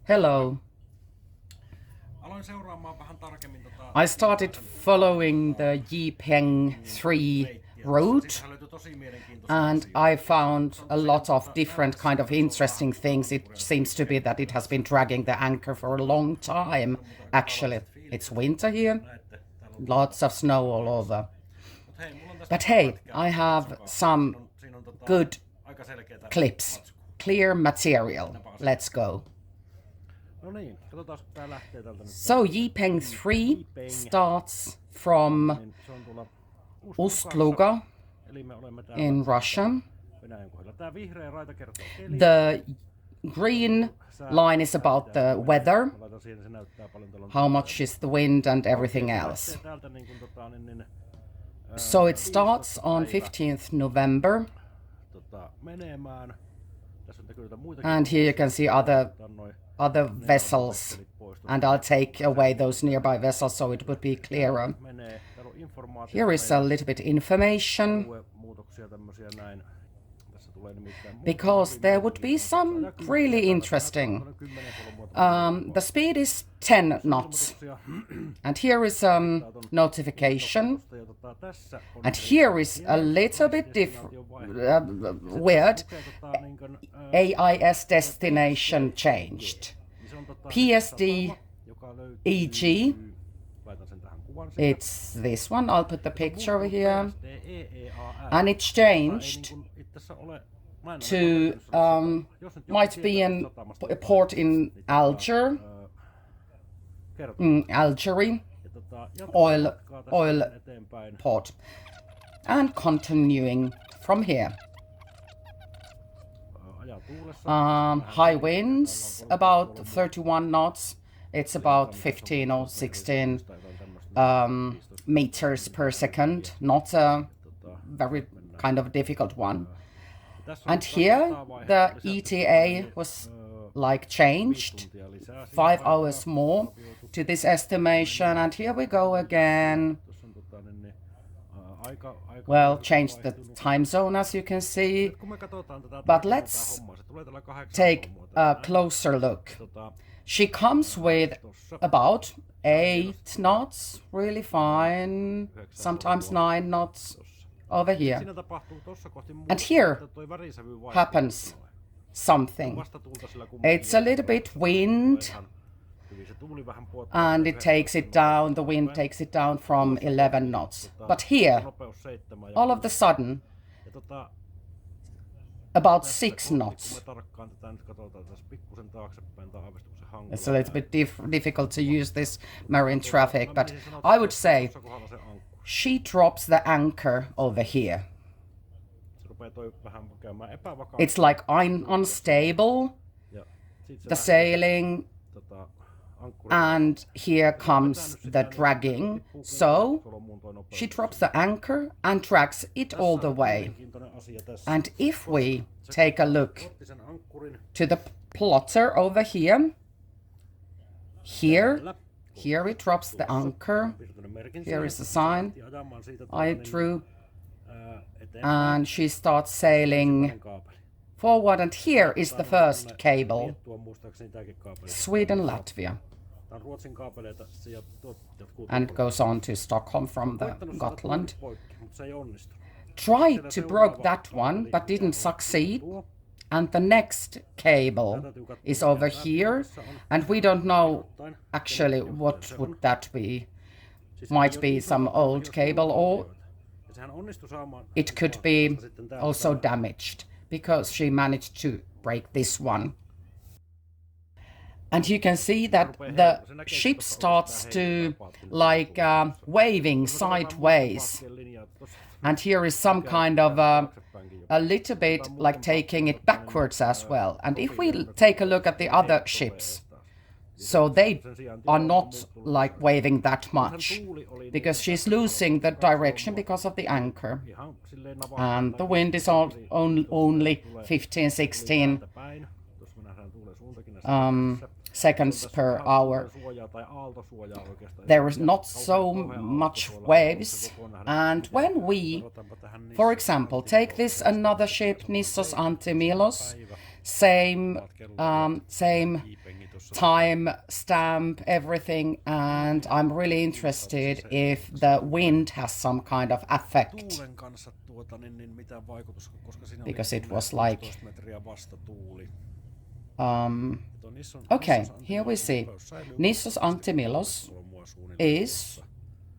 Hello. I started following the Yi Peng 3 route and I found a lot of different kind of interesting things. It seems to be that it has been dragging the anchor for a long time. Actually, it's winter here, lots of snow all over. But hey, I have some good clips, clear material. Let's go. So Yi Peng 3 starts from Ust-Luga in Russia. The green line is about the weather, how much is the wind and everything else. So it starts on 15th November. And here you can see other vessels, and I'll take away those nearby vessels so it would be clearer. Here is a little bit information, because there would be some really interesting. The speed is 10 knots, and here is notification, and here is a little bit weird. AIS destination changed. PSD EG, it's this one, I'll put the picture over here, and it's changed to, might be a port in Algeria, oil port, and continuing from here. High winds, about 31 knots. It's about 15 or 16 meters per second. Not a very kind of difficult one. And here the ETA was like changed 5 hours more to this estimation. And here we go again. Well, changed the time zone, as you can see, but let's take a closer look. She comes with about 8 knots, really fine, sometimes 9 knots over here. And here happens something. It's a little bit wind, and it takes it down, the wind takes it down from 11 knots. But here, all of a sudden, about 6 knots. It's a little bit difficult to use this Marinetraffic, but I would say she drops the anchor over here. It's like unstable, the sailing, and here comes the dragging. So she drops the anchor and drags it all the way. And if we take a look to the plotter over here, here it drops the anchor. Here is the sign I drew, and she starts sailing forward, and here is the first cable, Sweden, Latvia, and it goes on to Stockholm from the Gotland. Tried to broke that one, but didn't succeed, and the next cable is over here, and we don't know actually what would that be. Might be some old cable, or it could be also damaged, because she managed to break this one. And you can see that the ship starts to like waving sideways. And here is some kind of a little bit like taking it backwards as well. And if we take a look at the other ships, so they are not like waving that much, because she's losing the direction because of the anchor. And the wind is only 15, 16 seconds per hour. There is not so much waves. And when we, for example, take this another ship, Nissos Antimilos, same time stamp, everything, and I'm really interested if the wind has some kind of effect. Because it was like... okay, here we see. Nissos Antimilos is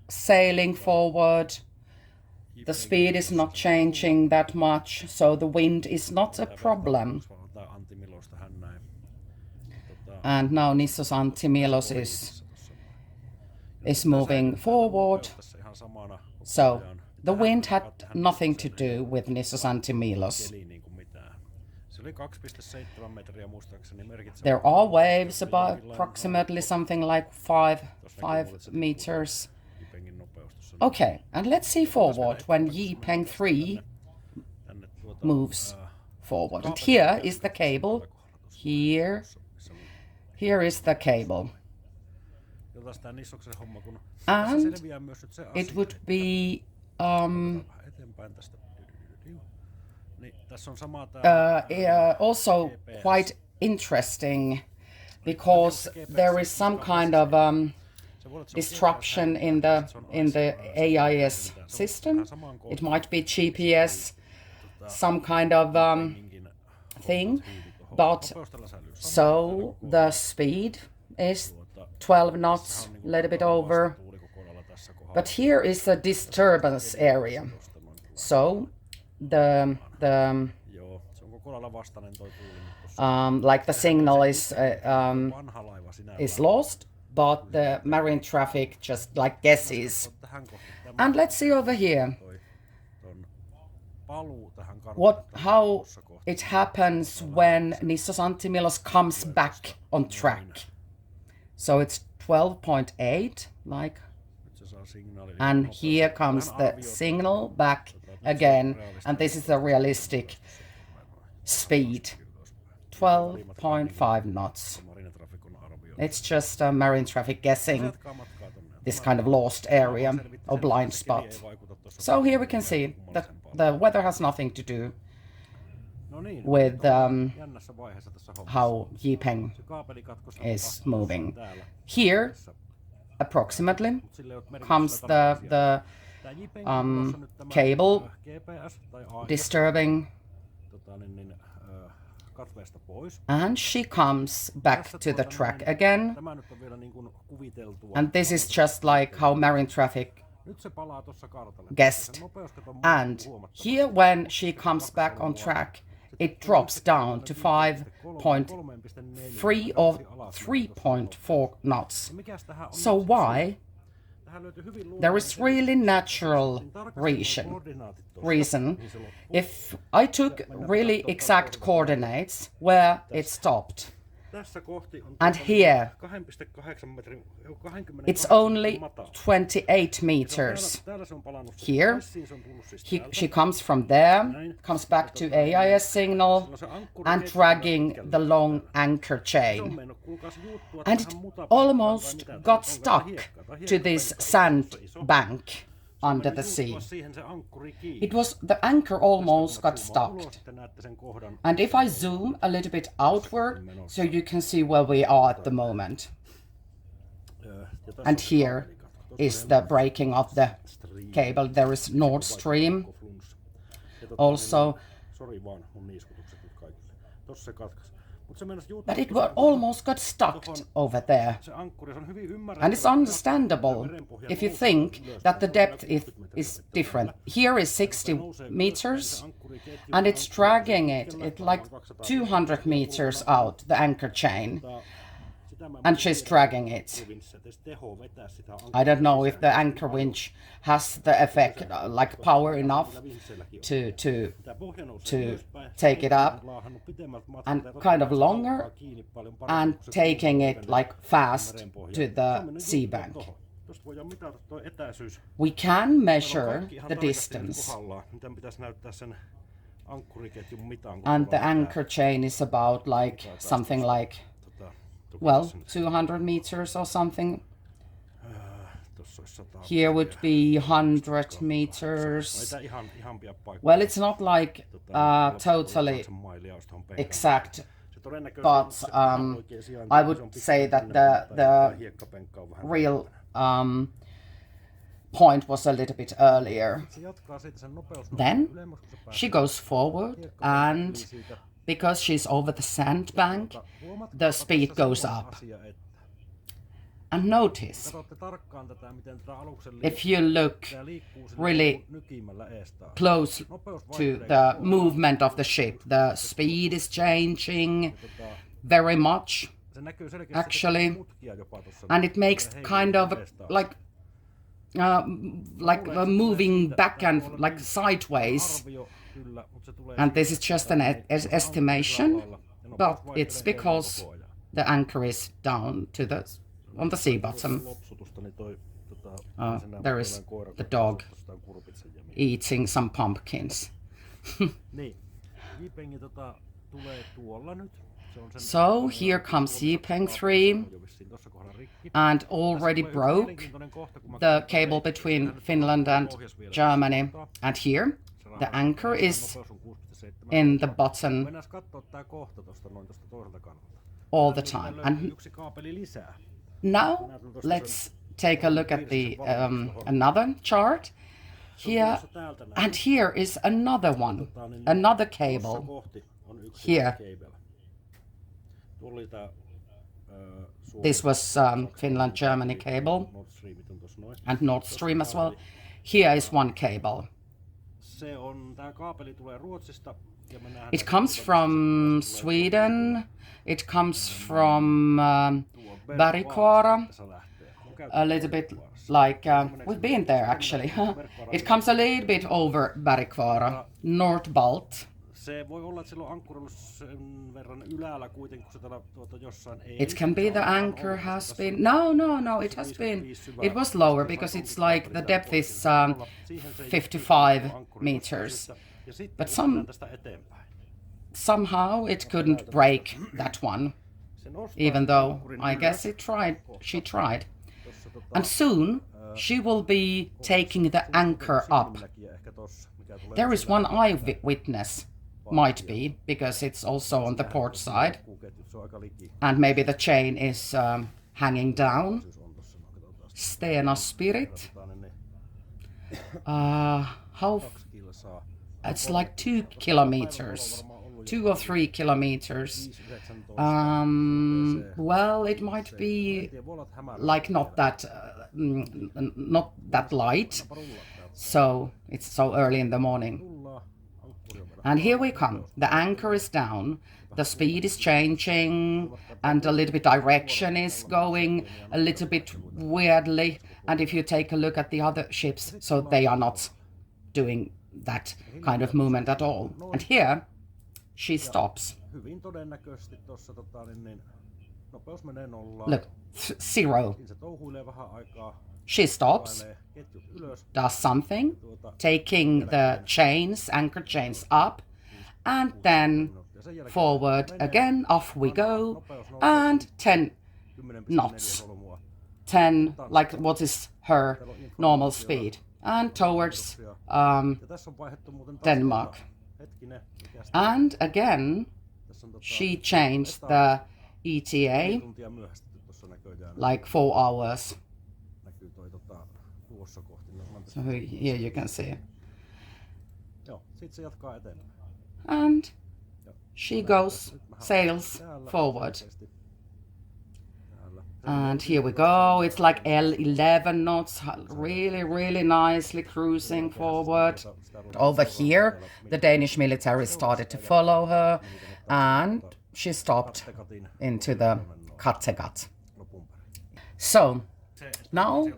sailing forward. The speed is not changing that much, so the wind is not a problem. And now Nissos Antimilos is moving forward. So the wind had nothing to do with Nissos Antimilos. There are waves about approximately something like 5 meters. Okay, and let's see forward when Yi Peng 3 moves forward. And here is the cable. Here is the cable. And it would be also quite interesting because there is some kind of disruption in the AIS system. It might be GPS, some kind of thing, but so the speed is 12 knots, a little bit over. But here is a disturbance area. So like the signal is lost, but the marine traffic just like guesses. And let's see over here how it happens when Nissos Antimilos comes back on track. So it's 12.8, like, and here comes the signal back again, and this is the realistic speed, 12.5 knots. It's just marine traffic guessing this kind of lost area or blind spot. So here we can see that the weather has nothing to do with how Yi Peng is moving. Here, approximately, comes the cable disturbing, and she comes back to the track again. And this is just like how marine traffic guessed. And here, when she comes back on track, it drops down to 5.3 or 3.4 knots. So why? There is really natural reason. If I took really exact coordinates where it stopped, and here it's only 28 meters. Here she comes from there, comes back to AIS signal and dragging the long anchor chain. And it almost got stuck to this sand bank under the sea. It was, the anchor almost got stuck. And if I zoom a little bit outward, so you can see where we are at the moment. And here is the breaking of the cable. There is Nord Stream. Also, but it almost got stuck over there. And it's understandable if you think that the depth is different. Here is 60 meters and it's dragging it like 200 meters out, the anchor chain. And she's dragging it. I don't know if the anchor winch has the effect, like power enough to take it up, and kind of longer, and taking it like fast to the sea bank. We can measure the distance. And the anchor chain is about like something like, well, 200 meters or something. Here would be 100 meters. Well, it's not like totally exact but I would say that the real point was a little bit earlier. Then she goes forward, and because she's over the sandbank, the speed goes up. And notice, if you look really close to the movement of the ship, the speed is changing very much, actually, and it makes kind of like moving back and like sideways. And this is just an estimation, but it's because the anchor is down to on the sea bottom. There is the dog eating some pumpkins. So here comes Yi Peng 3, and already broke the cable between Finland and Germany. And here the anchor is in the bottom all the time. And now let's take a look at the another chart here, and here is another one, another cable here. This was Finland-Germany cable and Nord Stream as well. Here is one cable. It comes from Sweden. It comes from Barikora, a little bit like, we've been there actually. It comes a little bit over Barikora, North Balt. It can be the anchor has been, no, it has been, it was lower because it's like the depth is 55 meters, but somehow it couldn't break that one, even though I guess she tried. And soon she will be taking the anchor up. There is one eyewitness, might be, because it's also on the port side, and maybe the chain is hanging down. Stena Spirit. It's like 2 kilometers, 2 or 3 kilometers. Well, it might be like not that light, so it's so early in the morning. And here we come. The anchor is down, the speed is changing, and a little bit direction is going a little bit weirdly. And if you take a look at the other ships, so they are not doing that kind of movement at all. And here she stops. Look, 0. She stops, does something, taking the chains, anchor chains up, and then forward again, off we go, and 10 knots. 10, like what is her normal speed, and towards Denmark. And again, she changed the ETA, like 4 hours. So here you can see. And she sails forward. And here we go. It's like L11 knots, really, really nicely cruising forward. Over here, the Danish military started to follow her, and she stopped into the Kattegat. So now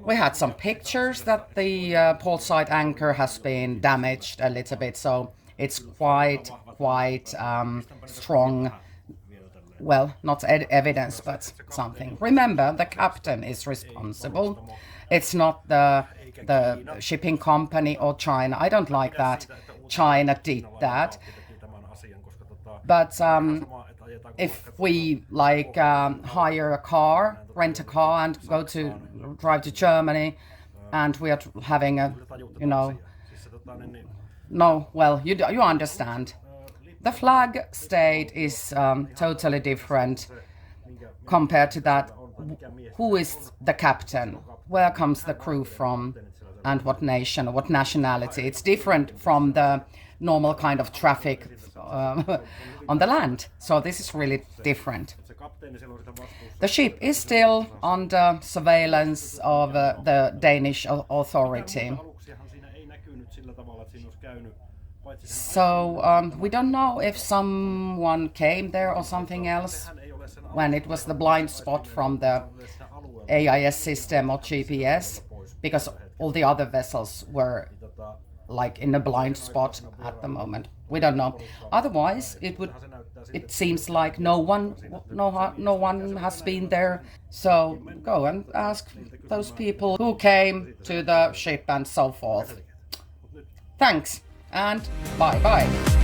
we had some pictures that the port side anchor has been damaged a little bit, so it's quite strong. Well, not evidence, but something. Remember, the captain is responsible. It's not the shipping company or China. I don't like that China did that. But if we like hire a car, rent a car, and drive to Germany, and we are having a, no, well, you understand. The flag state is totally different compared to that. Who is the captain? Where comes the crew from? And what nation or what nationality? It's different from the normal kind of traffic on the land. So this is really different. The ship is still under surveillance of the Danish authority. So we don't know if someone came there or something else when it was the blind spot from the AIS system or GPS, because all the other vessels were like in a blind spot at the moment. We don't know. Otherwise, it seems like no one has been there. So go and ask those people who came to the ship and so forth. Thanks and bye bye.